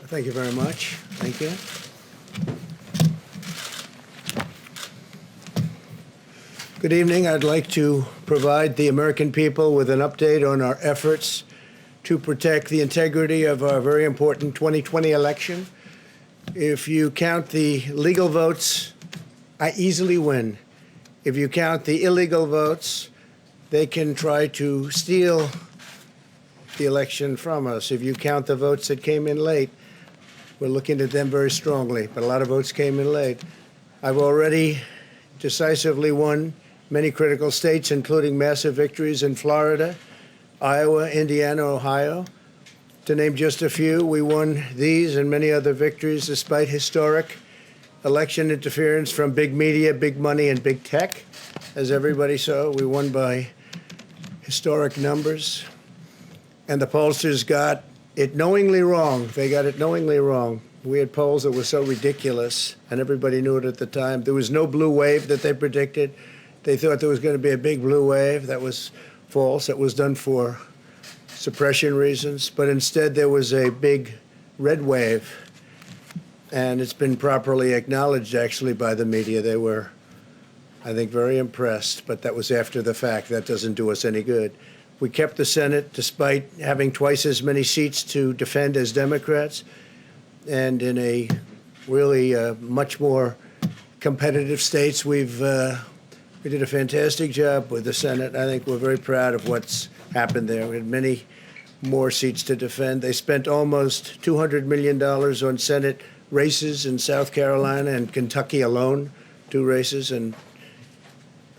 Thank you very much. Thank you. Good evening. I'd like to provide the American people with an update on our efforts to protect the integrity of our very important 2020 election. If you count the legal votes, I easily win. If you count the illegal votes, they can try to steal the election from us. If you count the votes that came in late, we're looking at them very strongly, but a lot of votes came in late. I've already decisively won many critical states, including massive victories in Florida, Iowa, Indiana, Ohio. To name just a few, we won these and many other victories despite historic election interference from big media, big money, and big tech. As everybody saw, we won by historic numbers. And the pollsters got it knowingly wrong. They got it knowingly wrong. We had polls that were so ridiculous, and everybody knew it at the time. There was no blue wave that they predicted. They thought there was going to be a big blue wave. That was false. That was done for suppression reasons. But instead, there was a big red wave. And it's been properly acknowledged, actually, by the media. They were, I think, very impressed. But that was after the fact. That doesn't do us any good. We kept the Senate despite having twice as many seats to defend as Democrats. And in a really much more competitive states, we did a fantastic job with the Senate. I think we're very proud of what's happened there. We had many more seats to defend. They spent almost $200 million on Senate races in South Carolina and Kentucky alone, 2 races, and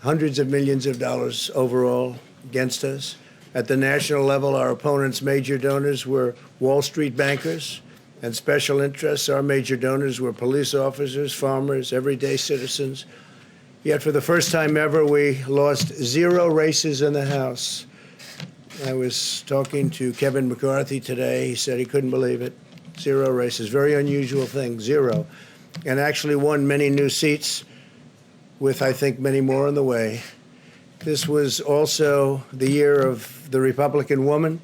hundreds of millions of dollars overall against us. At the national level, our opponents' major donors were Wall Street bankers and special interests. Our major donors were police officers, farmers, everyday citizens. Yet for the first time ever, we lost 0 races in the House. I was talking to Kevin McCarthy today. He said he couldn't believe it. 0 races, very unusual thing, 0. And actually won many new seats with, I think, many more on the way. This was also the year of the Republican woman.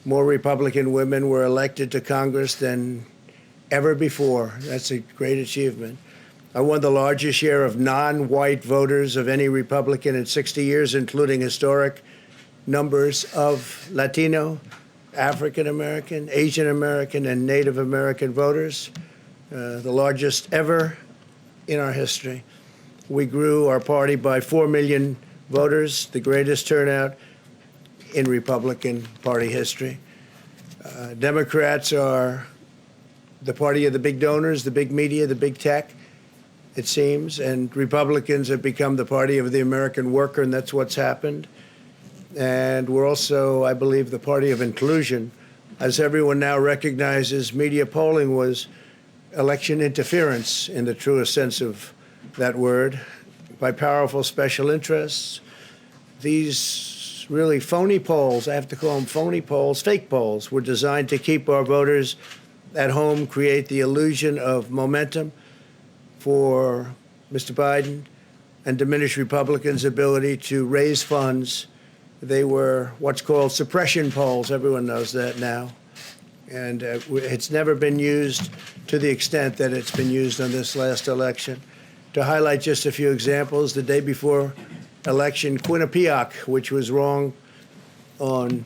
More Republican women were elected to Congress than ever before. That's a great achievement. I won the largest share of non-white voters of any Republican in 60 years, including historic numbers of Latino, African American, Asian American, and Native American voters, the largest ever in our history. We grew our party by 4 million voters, the greatest turnout in Republican Party history. Democrats are the party of the big donors, the big media, the big tech, it seems, and Republicans have become the party of the American worker, and that's what's happened. And we're also, I believe, the party of inclusion. As everyone now recognizes, media polling was election interference in the truest sense of that word, by powerful special interests. These really phony polls, I have to call them phony polls, fake polls, were designed to keep our voters at home, create the illusion of momentum for Mr. Biden, and diminish Republicans' ability to raise funds. They were what's called suppression polls. Everyone knows that now. And it's never been used to the extent that it's been used on this last election. To highlight just a few examples, the day before election, Quinnipiac, which was wrong on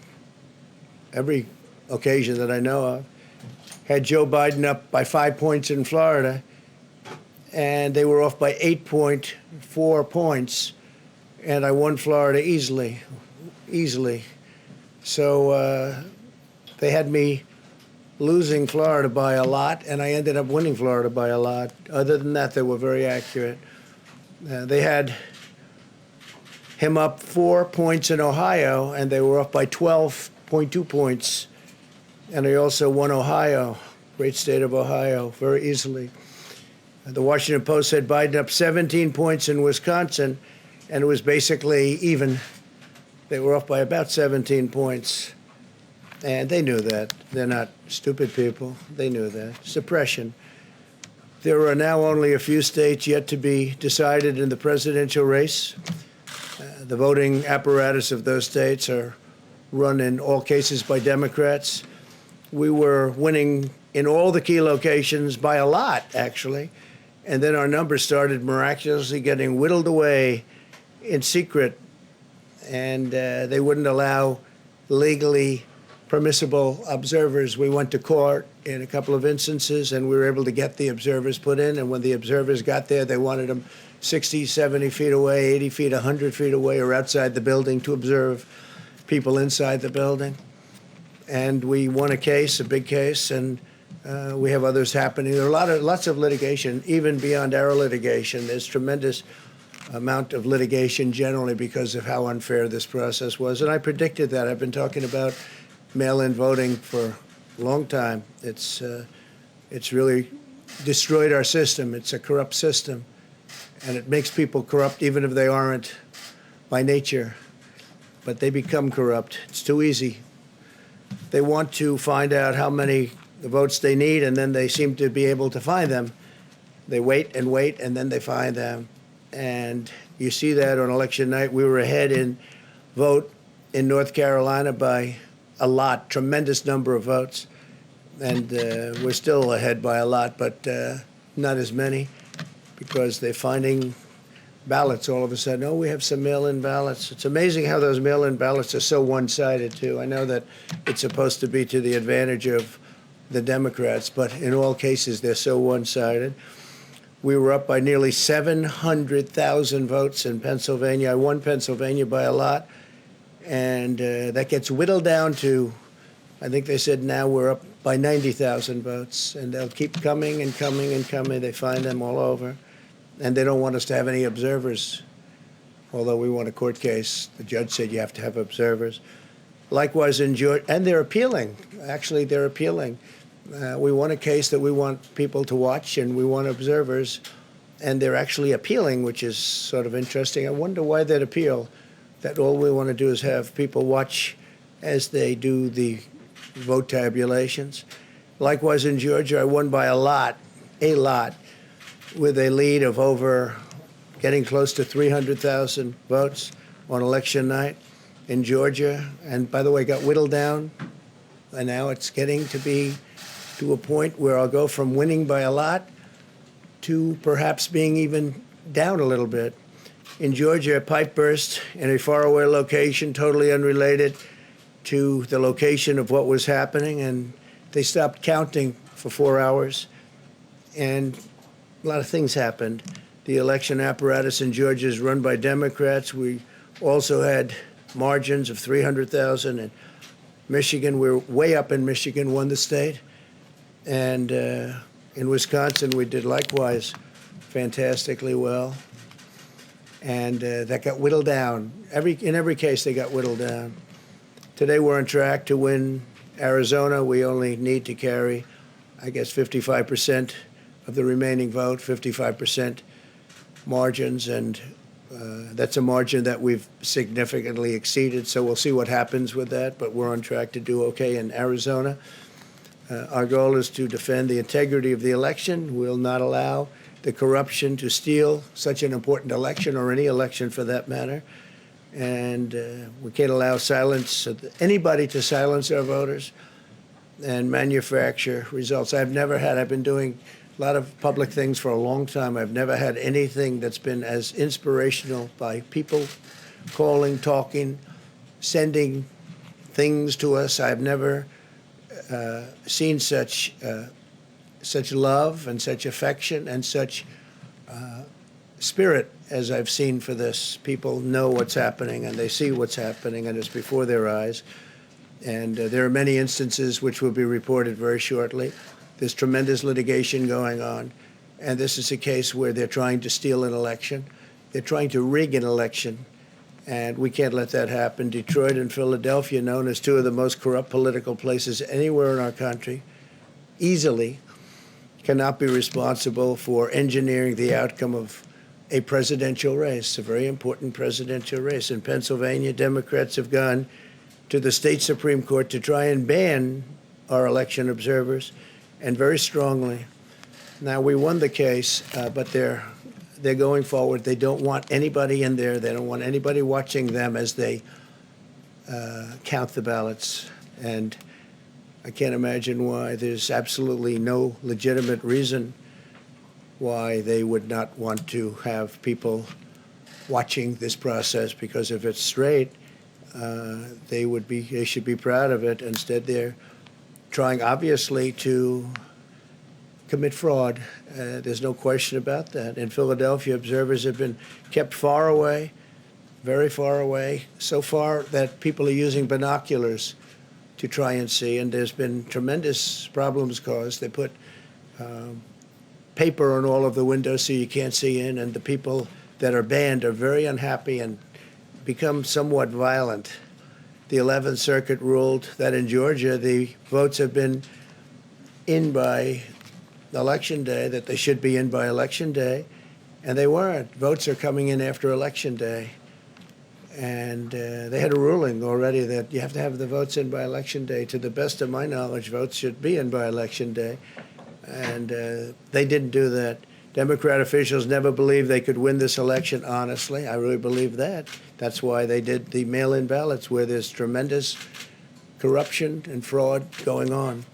every occasion that I know of, had Joe Biden up by 5 points in Florida, and they were off by 8.4 points, and I won Florida easily. So they had me losing Florida by a lot, and I ended up winning Florida by a lot. Other than that, they were very accurate. They had him up 4 points in Ohio, and they were off by 12.2 points. And I also won Ohio, great state of Ohio, very easily. The Washington Post said Biden up 17 points in Wisconsin, and it was basically even. They were off by about 17 points. And they knew that. They're not stupid people. They knew that. Suppression. There are now only a few states yet to be decided in the presidential race. The voting apparatus of those states are run in all cases by Democrats. we were winning in all the key locations by a lot, actually. And then our numbers started miraculously getting whittled away in secret, and they wouldn't allow legally permissible observers. We went to court in a couple of instances, and we were able to get the observers put in. And when the observers got there, they wanted them 60, 70 feet away, 80 feet, 100 feet away, or outside the building to observe people inside the building. And we won a case, a big case, and we have others happening. There are lots of litigation, even beyond our litigation. There's tremendous amount of litigation generally because of how unfair this process was. And I predicted that. I've been talking about mail-in voting for a long time. It's really destroyed our system. It's a corrupt system, and it makes people corrupt even if they aren't by nature. But they become corrupt. It's too easy. They want to find out how many votes they need, and then they seem to be able to find them. They wait, and then they find them. And you see that on election night. We were ahead in vote in North Carolina by a lot, tremendous number of votes. And we're still ahead by a lot, but not as many, because they're finding ballots all of a sudden. Oh, we have some mail-in ballots. It's amazing how those mail-in ballots are so one-sided, too. I know that it's supposed to be to the advantage of the Democrats, but in all cases, they're so one-sided. We were up by nearly 700,000 votes in Pennsylvania. I won Pennsylvania by a lot, and that gets whittled down to, I think they said now we're up by 90,000 votes, and they'll keep coming and coming and coming. They find them all over, and they don't want us to have any observers, although we won a court case. The judge said you have to have observers. Likewise in Georgia, and they're appealing. Actually, they're appealing. We won a case that we want people to watch, and we want observers, and they're actually appealing, which is sort of interesting. I wonder why they'd appeal, that all we want to do is have people watch as they do the vote tabulations. Likewise in Georgia, I won by a lot, with a lead of over getting close to 300,000 votes on election night in Georgia. And by the way, got whittled down, and now it's getting to be to a point where I'll go from winning by a lot to perhaps being even down a little bit. In Georgia, a pipe burst in a faraway location, totally unrelated to the location of what was happening, and they stopped counting for 4 hours, and a lot of things happened. The election apparatus in Georgia is run by Democrats. We also had margins of 300,000 in Michigan. We're way up in Michigan, won the state. And in Wisconsin, we did likewise fantastically well. And that got whittled down. In every case, they got whittled down. Today, we're on track to win Arizona. We only need to carry, I guess, 55% of the remaining vote, 55% margins. And that's a margin that we've significantly exceeded. So we'll see what happens with that. But we're on track to do okay in Arizona. Our goal is to defend the integrity of the election. We'll not allow the corruption to steal such an important election, or any election for that matter. And we can't allow anybody to silence our voters and manufacture results. I've been doing a lot of public things for a long time. I've never had anything that's been as inspirational, by people calling, talking, sending things to us. I've never seen such love and such affection and such spirit as I've seen for this. People know what's happening, and they see what's happening, and it's before their eyes. And there are many instances which will be reported very shortly. There's tremendous litigation going on, and this is a case where they're trying to steal an election. They're trying to rig an election, and we can't let that happen. Detroit and Philadelphia, known as two of the most corrupt political places anywhere in our country, easily cannot be responsible for engineering the outcome of a presidential race, a very important presidential race. In Pennsylvania, Democrats have gone to the state Supreme Court to try and ban our election observers, and very strongly. Now, we won the case, but they're going forward. They don't want anybody in there. They don't want anybody watching them as they count the ballots. And I can't imagine why. There's absolutely no legitimate reason why they would not want to have people watching this process, because if it's straight, they should be proud of it. Instead, they're trying, obviously, to commit fraud. There's no question about that. In Philadelphia, observers have been kept far away, very far away, so far that people are using binoculars to try and see, and there's been tremendous problems caused. They put paper on all of the windows so you can't see in, and the people that are banned are very unhappy and become somewhat violent. The 11th Circuit ruled that in Georgia the votes have been in by Election Day, that they should be in by Election Day, and they weren't. Votes are coming in after Election Day. And they had a ruling already that you have to have the votes in by Election Day. To the best of my knowledge, votes should be in by Election Day. And they didn't do that. Democrat officials never believed they could win this election honestly. I really believe that. That's why they did the mail-in ballots, where there's tremendous corruption and fraud going on.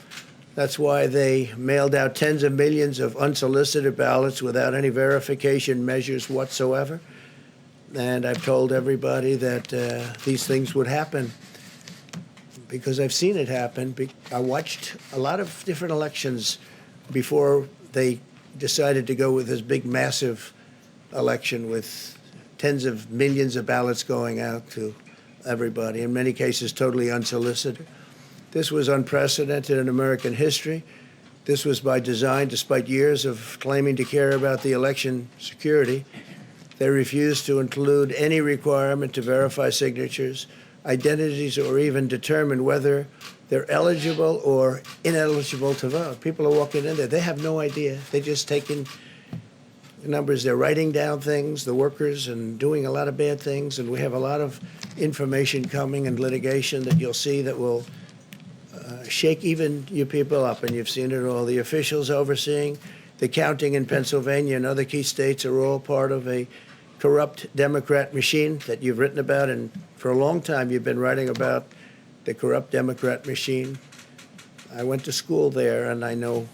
That's why they mailed out tens of millions of unsolicited ballots without any verification measures whatsoever. And I've told everybody that these things would happen because I've seen it happen. I watched a lot of different elections before they decided to go with this big, massive election with tens of millions of ballots going out to everybody, in many cases totally unsolicited. This was unprecedented in American history. This was by design, despite years of claiming to care about the election security. They refused to include any requirement to verify signatures, identities, or even determine whether they're eligible or ineligible to vote. People are walking in there. They have no idea. They're just taking numbers. They're writing down things, the workers, and doing a lot of bad things. And we have a lot of information coming and litigation that you'll see that will shake even you people up. And you've seen it all. The officials overseeing the counting in Pennsylvania and other key states are all part of a corrupt Democrat machine that you've written about, and for a long time you've been writing about the corrupt Democrat machine. I went to school there, and I know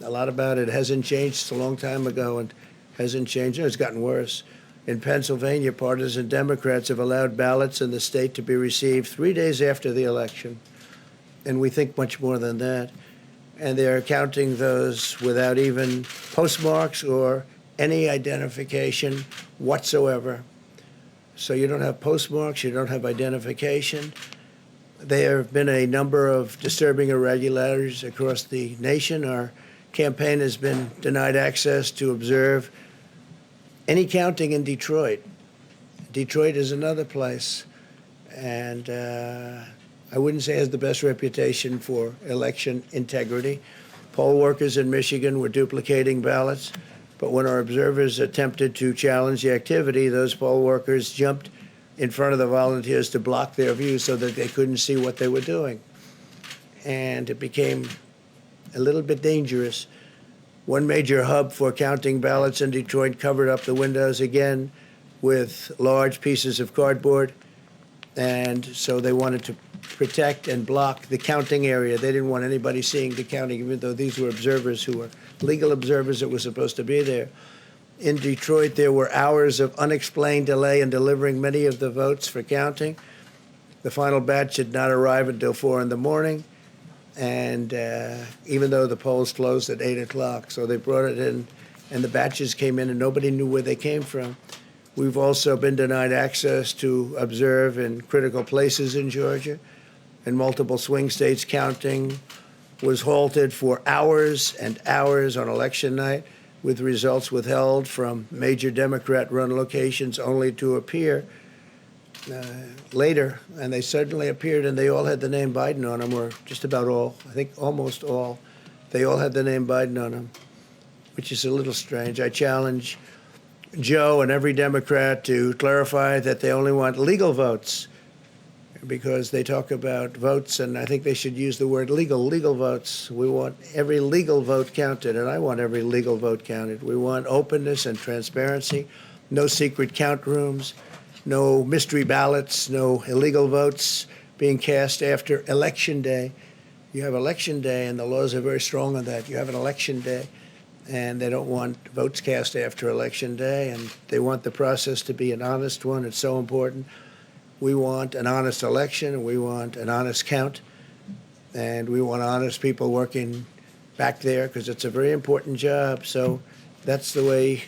a lot about it. It hasn't changed. It's a long time ago, and hasn't changed. It's gotten worse. In Pennsylvania, partisan Democrats have allowed ballots in the state to be received 3 days after the election, and we think much more than that. And they're counting those without even postmarks or any identification whatsoever. So you don't have postmarks, you don't have identification. There have been a number of disturbing irregularities across the nation. Our campaign has been denied access to observe any counting in Detroit. Detroit is another place, and I wouldn't say it has the best reputation for election integrity. Poll workers in Michigan were duplicating ballots, but when our observers attempted to challenge the activity, those poll workers jumped in front of the volunteers to block their view so that they couldn't see what they were doing. And it became a little bit dangerous. One major hub for counting ballots in Detroit covered up the windows again with large pieces of cardboard, and so they wanted to protect and block the counting area. They didn't want anybody seeing the counting, even though these were observers who were legal observers that were supposed to be there. In Detroit, there were hours of unexplained delay in delivering many of the votes for counting. The final batch did not arrive until 4 in the morning, and even though the polls closed at 8 o'clock. So they brought it in, and the batches came in, and nobody knew where they came from. We've also been denied access to observe in critical places in Georgia. In multiple swing states, counting was halted for hours and hours on election night, with results withheld from major Democrat-run locations only to appear later. And they suddenly appeared, and they all had the name Biden on them, or just about all. I think almost all. They all had the name Biden on them, which is a little strange. I challenge Joe and every Democrat to clarify that they only want legal votes, because they talk about votes, and I think they should use the word legal votes. We want every legal vote counted, and I want every legal vote counted. We want openness and transparency, no secret count rooms, no mystery ballots, no illegal votes being cast after Election Day. You have election day, and the laws are very strong on that. You have an election day, and they don't want votes cast after election day, and they want the process to be an honest one. It's so important. We want an honest election, and we want an honest count, and we want honest people working back there because it's a very important job. So that's the way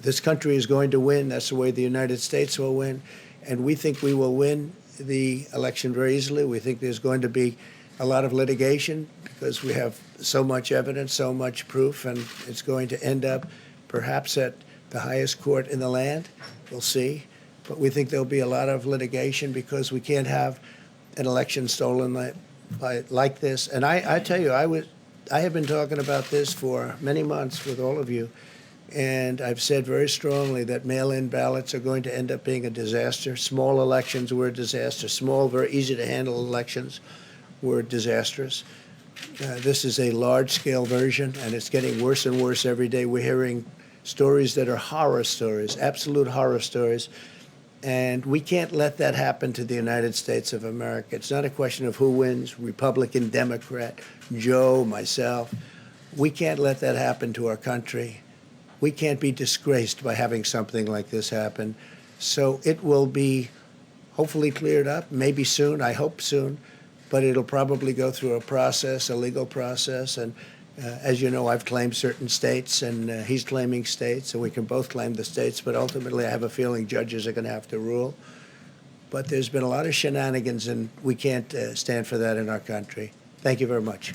this country is going to win. That's the way the United States will win. And we think we will win the election very easily. We think there's going to be a lot of litigation because we have so much evidence, so much proof, and it's going to end up perhaps at the highest court in the land. We'll see. But we think there'll be a lot of litigation because we can't have an election stolen like this. And I tell you, I have been talking about this for many months with all of you, and I've said very strongly that mail-in ballots are going to end up being a disaster. Small elections were a disaster. Small, very easy-to-handle elections were disastrous. This is a large-scale version, and it's getting worse and worse every day. We're hearing stories that are horror stories, absolute horror stories, and we can't let that happen to the United States of America. It's not a question of who wins, Republican, Democrat, Joe, myself. We can't let that happen to our country. We can't be disgraced by having something like this happen. So it will be hopefully cleared up, maybe soon, I hope soon, but it'll probably go through a process, a legal process. And as you know, I've claimed certain states, and he's claiming states, and we can both claim the states, but ultimately I have a feeling judges are going to have to rule. But there's been a lot of shenanigans, and we can't stand for that in our country. Thank you very much.